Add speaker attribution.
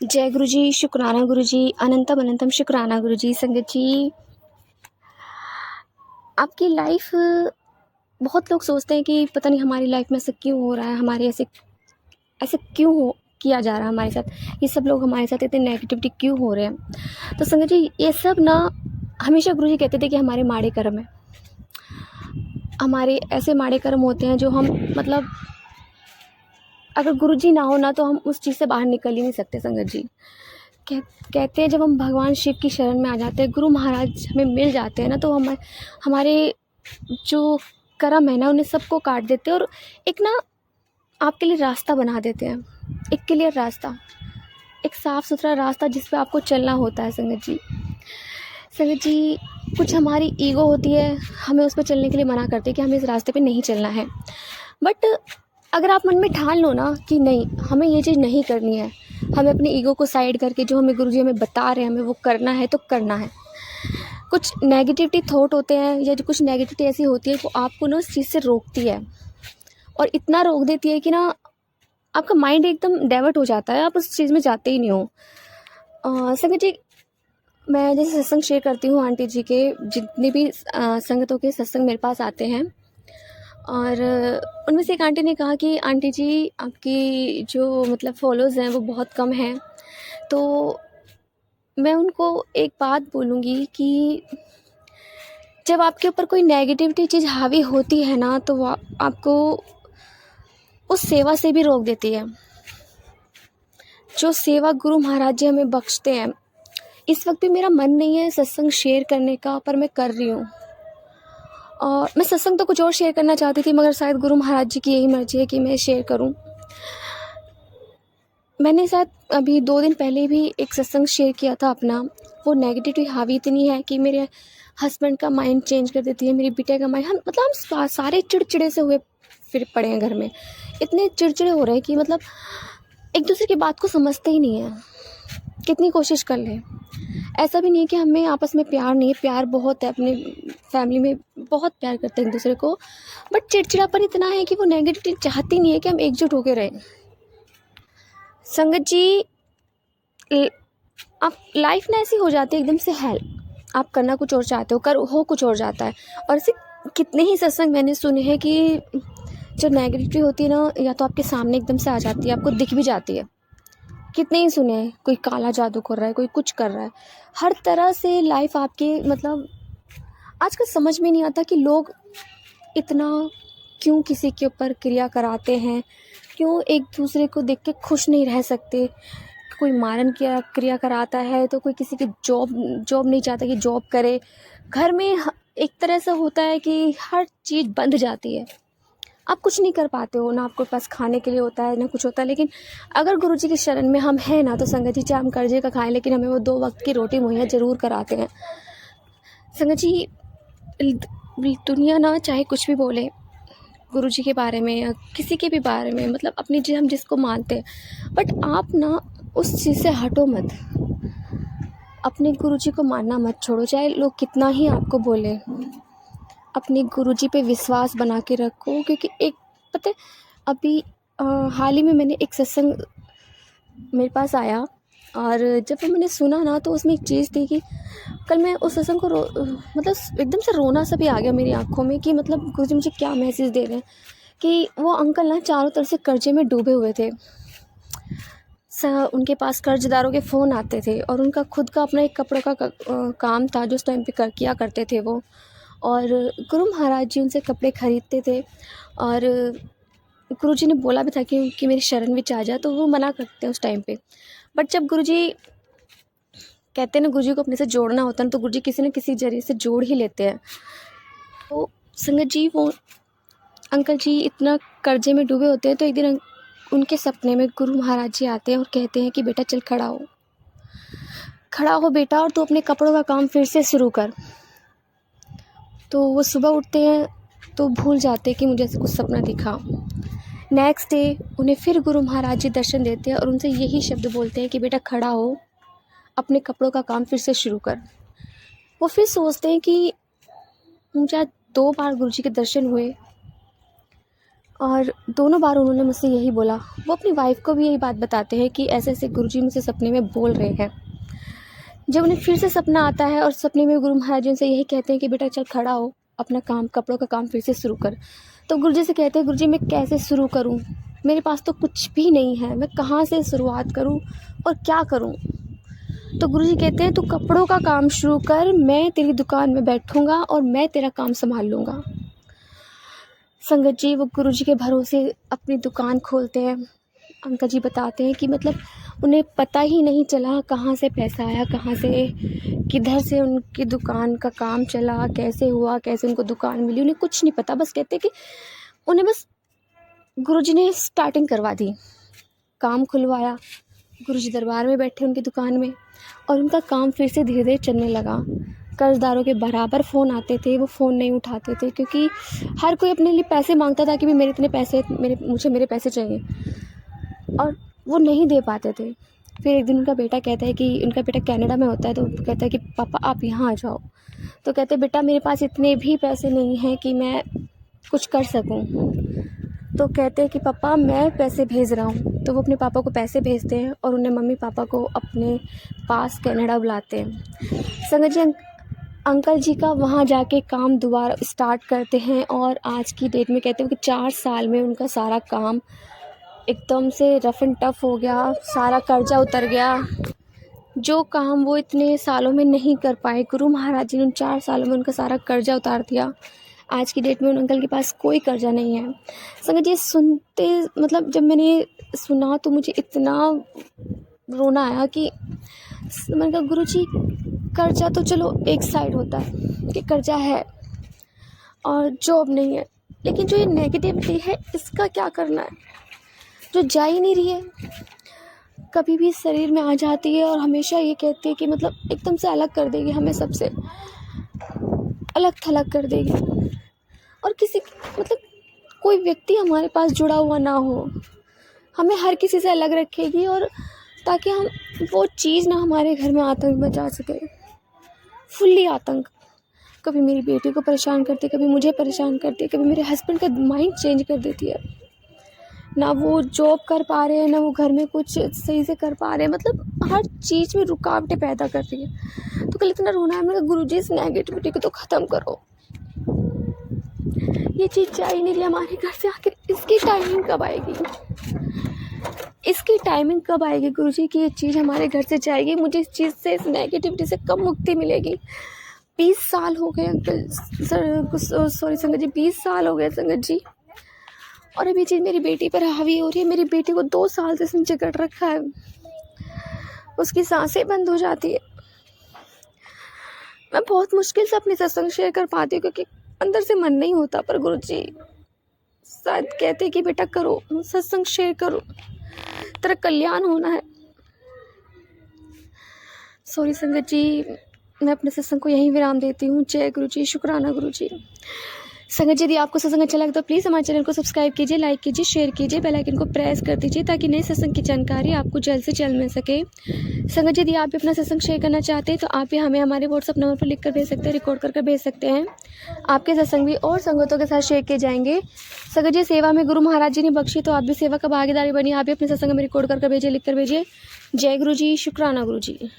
Speaker 1: जय गुरु जी, शुक्राना गुरु जी, अनंतम अनंतम शुक्राना गुरु जी। संगत जी, आपकी लाइफ बहुत लोग सोचते हैं कि पता नहीं हमारी लाइफ में ऐसा क्यों हो रहा है, हमारे ऐसे ऐसे क्यों हो किया जा रहा है हमारे साथ, ये सब लोग हमारे साथ इतने नेगेटिविटी क्यों हो रहे हैं। तो संगत जी, ये सब ना हमेशा गुरु जी कहते थे कि हमारे माड़े कर्म है, हमारे ऐसे माड़े कर्म होते हैं जो हम मतलब अगर गुरु जी ना हो ना तो हम उस चीज़ से बाहर निकल ही नहीं सकते। संगत जी, कहते हैं जब हम भगवान शिव की शरण में आ जाते हैं, गुरु महाराज हमें मिल जाते हैं ना, तो हमारे जो कर्म है ना उन्हें सबको काट देते हैं और एक ना आपके लिए रास्ता बना देते हैं, एक क्लियर रास्ता, एक साफ़ सुथरा रास्ता जिस पे आपको चलना होता है। संगत जी, कुछ हमारी ईगो होती है, हमें उस पर चलने के लिए मना करती है कि हमें इस रास्ते पे नहीं चलना है। बट अगर आप मन में ठान लो ना कि नहीं, हमें ये चीज़ नहीं करनी है, हमें अपनी ईगो को साइड करके जो हमें गुरुजी हमें बता रहे हैं हमें वो करना है तो करना है। कुछ नेगेटिविटी थॉट होते हैं या जो कुछ नेगेटिविटी ऐसी होती है वो आपको ना उस चीज़ से रोकती है और इतना रोक देती है कि ना आपका माइंड एकदम डाइवर्ट हो जाता है, आप उस चीज़ में जाते ही नहीं हो। संगत जी, मैं जैसे सत्संग शेयर करती हूँ आंटी जी के, जितने भी संगतों के सत्संग मेरे पास आते हैं, और उनमें से एक आंटी ने कहा कि आंटी जी, आपकी जो मतलब फॉलोअर्स हैं वो बहुत कम हैं। तो मैं उनको एक बात बोलूँगी कि जब आपके ऊपर कोई नेगेटिविटी चीज़ हावी होती है ना तो वो आपको उस सेवा से भी रोक देती है, जो सेवा गुरु महाराज जी हमें बख्शते हैं। इस वक्त भी मेरा मन नहीं है सत्संग शेयर करने का, पर मैं कर रही हूँ। और मैं सत्संग तो कुछ और शेयर करना चाहती थी, मगर शायद गुरु महाराज जी की यही मर्जी है कि मैं शेयर करूँ। मैंने शायद अभी 2 दिन पहले भी एक सत्संग शेयर किया था अपना। वो नेगेटिविटी हावी इतनी है कि मेरे हस्बैंड का माइंड चेंज कर देती है, मेरी बिटिया का माइंड, हम मतलब हम सारे चिड़चिड़े से हुए फिर पड़े हैं घर में। इतने चिड़चिड़े हो रहे हैं कि मतलब एक दूसरे की बात को समझते ही नहीं है, कितनी कोशिश कर लें। ऐसा भी नहीं है कि हमें आपस में प्यार नहीं है, प्यार बहुत है, अपने फैमिली में बहुत प्यार करते हैं एक दूसरे को, बट चिड़चिड़ापन इतना है कि वो नेगेटिविटी चाहती नहीं है कि हम एकजुट होकर रहें। संगत जी, आप लाइफ ना ऐसी हो जाती है एकदम से हेल, आप करना कुछ और चाहते हो, कर हो कुछ और जाता है। और ऐसे कितने ही सत्संग मैंने सुने हैं कि जो नेगेटिविटी होती है ना, या तो आपके सामने एकदम से आ जाती है, आपको दिख भी जाती है। कितने ही सुने हैं, कोई काला जादू कर रहा है, कोई कुछ कर रहा है, हर तरह से लाइफ आपके मतलब आजकल समझ में नहीं आता कि लोग इतना क्यों किसी के ऊपर क्रिया कराते हैं, क्यों एक दूसरे को देख के खुश नहीं रह सकते। कोई मारन क्रिया कराता है तो कोई किसी की जॉब नहीं चाहता कि जॉब करे। घर में एक तरह से होता है कि हर चीज़ बंद जाती है, आप कुछ नहीं कर पाते हो, ना आपके पास खाने के लिए होता है ना कुछ होता है। लेकिन अगर गुरुजी की शरण में हम हैं ना, तो संगत जी, चाहे हम कर्जे का खाएं लेकिन हमें वो 2 वक्त की रोटी मुहैया ज़रूर कराते हैं। संगत जी, दुनिया ना चाहे कुछ भी बोले गुरुजी के बारे में या किसी के भी बारे में, मतलब अपनी जी हम जिसको मानते हैं, बट आप ना उस चीज़ से हटो मत, अपने गुरुजी को मानना मत छोड़ो, चाहे लोग कितना ही आपको बोले। अपने गुरुजी पे विश्वास बना के रखो, क्योंकि एक पता है अभी हाल ही में मैंने एक सत्संग मेरे पास आया, और जब वो मैंने सुना ना तो उसमें एक चीज़ थी कि कल मैं उस सत्संग को मतलब एकदम से रोना सा भी आ गया मेरी आंखों में कि मतलब गुरुजी मुझे क्या मैसेज दे रहे हैं। कि वो अंकल ना चारों तरफ से कर्जे में डूबे हुए थे, उनके पास कर्जदारों के फ़ोन आते थे और उनका खुद का अपना एक कपड़ों का काम था जो उस टाइम पे किया करते थे वो। और गुरु महाराज जी उनसे कपड़े ख़रीदते थे, और गुरुजी ने बोला भी था कि मेरी शरण में आ जा, तो वो मना करते हैं उस टाइम पे। बट जब गुरुजी कहते हैं ना, गुरुजी को अपने से जोड़ना होता है तो गुरुजी किसी न किसी जरिए से जोड़ ही लेते हैं। तो संगत जी, वो अंकल जी इतना कर्जे में डूबे होते हैं, तो एक दिन उनके सपने में गुरु महाराज जी आते हैं और कहते हैं कि बेटा चल खड़ा हो बेटा, और तू अपने कपड़ों का काम फिर से शुरू कर। तो वो सुबह उठते हैं तो भूल जाते हैं कि मुझे ऐसे कुछ सपना दिखा। नेक्स्ट डे उन्हें फिर गुरु महाराज जी दर्शन देते हैं और उनसे यही शब्द बोलते हैं कि बेटा खड़ा हो, अपने कपड़ों का काम फिर से शुरू कर। वो फिर सोचते हैं कि मुझे आज 2 बार गुरुजी के दर्शन हुए, और दोनों बार उन्होंने मुझसे यही बोला। वो अपनी वाइफ को भी यही बात बताते हैं कि ऐसे ऐसे गुरुजी मुझसे सपने में बोल रहे हैं। जब उन्हें फिर से सपना आता है और सपने में गुरु महाराज जी उनसे यही कहते हैं कि बेटा चल खड़ा हो, अपना काम, कपड़ों का काम फिर से शुरू कर। तो गुरुजी से कहते हैं, गुरुजी मैं कैसे शुरू करूं, मेरे पास तो कुछ भी नहीं है, मैं कहाँ से शुरुआत करूं और क्या करूं। तो गुरुजी कहते हैं, तू कपड़ों का काम शुरू कर, मैं तेरी दुकान में बैठूंगा और मैं तेरा काम संभाल लूँगा। संगत जी, वो गुरुजी के भरोसे अपनी दुकान खोलते हैं। अंकल जी बताते हैं कि मतलब उन्हें पता ही नहीं चला कहाँ से पैसा आया, कहाँ से किधर से उनकी दुकान का काम चला, कैसे हुआ, कैसे उनको दुकान मिली, उन्हें कुछ नहीं पता। बस कहते कि उन्हें बस गुरुजी ने स्टार्टिंग करवा दी, काम खुलवाया, गुरुजी दरबार में बैठे उनकी दुकान में और उनका काम फिर से धीरे धीरे चलने लगा। कर्जदारों के बराबर फ़ोन आते थे, वो फ़ोन नहीं उठाते थे क्योंकि हर कोई अपने लिए पैसे मांगता था कि भाई मेरे इतने पैसे, मेरे पैसे चाहिए, और वो नहीं दे पाते थे। फिर एक दिन उनका बेटा कहता है कि उनका बेटा कनाडा में होता है, तो कहता है कि पापा आप यहाँ आ जाओ। तो कहते हैं, बेटा मेरे पास इतने भी पैसे नहीं हैं कि मैं कुछ कर सकूं। तो कहते हैं कि पापा मैं पैसे भेज रहा हूँ। तो वो अपने पापा को पैसे भेजते हैं और उन्हें मम्मी पापा को अपने पास कनाडा बुलाते हैं। संगत जी, अंकल जी का वहाँ जाके काम दोबारा स्टार्ट करते हैं और आज की डेट में कहते हैं कि 4 साल में उनका सारा काम एकदम से रफ एंड टफ हो गया, सारा कर्जा उतर गया। जो काम वो इतने सालों में नहीं कर पाए, गुरु महाराज जी ने उन 4 सालों में उनका सारा कर्जा उतार दिया। आज की डेट में उन अंकल के पास कोई कर्जा नहीं है। संगत जी, सुनते मतलब जब मैंने सुना तो मुझे इतना रोना आया कि मैंने कहा, गुरु जी कर्जा तो चलो एक साइड होता है कि कर्जा है और जॉब नहीं है, लेकिन जो ये नेगेटिविटी है इसका क्या करना है, जो जा ही नहीं रही है, कभी भी शरीर में आ जाती है और हमेशा ये कहती है कि मतलब एकदम से अलग कर देगी, हमें सबसे अलग थलग कर देगी। और किसी मतलब कोई व्यक्ति हमारे पास जुड़ा हुआ ना हो, हमें हर किसी से अलग रखेगी, और ताकि हम वो चीज़ ना हमारे घर में आतंक मचा सके, फुल्ली आतंक। कभी मेरी बेटी को परेशान करती, कभी मुझे परेशान करती, कभी मेरे हस्बैंड का माइंड चेंज कर देती है। ना वो जॉब कर पा रहे हैं, ना वो घर में कुछ सही से कर पा रहे हैं, मतलब हर चीज़ में रुकावटें पैदा कर रही है। तो कल इतना रोना है, मैंने कहा, गुरुजी इस नेगेटिविटी को तो ख़त्म करो, ये चीज़ जा ही नहीं रही हमारे घर से, आखिर इसकी टाइमिंग कब आएगी, इसकी टाइमिंग कब आएगी गुरुजी कि ये चीज़ हमारे घर से जाएगी, मुझे इस चीज़ से, इस नेगेटिविटी से कब मुक्ति मिलेगी। 20 साल हो गए अंकल, सॉरी संगत जी, 20 साल हो गए संगत जी, और अब ये चीज़ मेरी बेटी पर हावी हो रही है। मेरी बेटी को 2 साल से इसने जकड़ रखा है, उसकी सांसें बंद हो जाती है। मैं बहुत मुश्किल से अपने सत्संग शेयर कर पाती हूँ क्योंकि अंदर से मन नहीं होता, पर गुरुजी शायद कहते हैं कि बेटा करो, सत्संग शेयर करो, तेरा कल्याण होना है। सॉरी संगत जी, मैं अपने सत्संग को यहीं विराम देती हूँ। जय गुरुजी, शुक्राना गुरुजी। संगत जी, यदि आपको सत्संग अच्छा लगे तो प्लीज़ हमारे चैनल को सब्सक्राइब कीजिए, लाइक कीजिए, शेयर कीजिए, बेल आइकन को प्रेस कर दीजिए ताकि नए सत्संग की जानकारी आपको जल्द से जल्द मिल सके। संगत जी, यदि आप भी अपना सत्संग शेयर करना चाहते हैं तो आप भी हमें हमारे व्हाट्सअप नंबर पर लिख कर भेज सकते हैं, रिकॉर्ड कर भेज सकते हैं। आपके सत्संग भी और संगतों के साथ शेयर किए जाएंगे। संगत जी, सेवा में गुरु महाराज जी ने बख्शी, तो आप भी सेवा का भागीदारी बनिए, आप भी अपने सत्संग में रिकॉर्ड कर भेजिए, लिख कर भेजिए। जय गुरु जी, शुक्राना गुरु जी।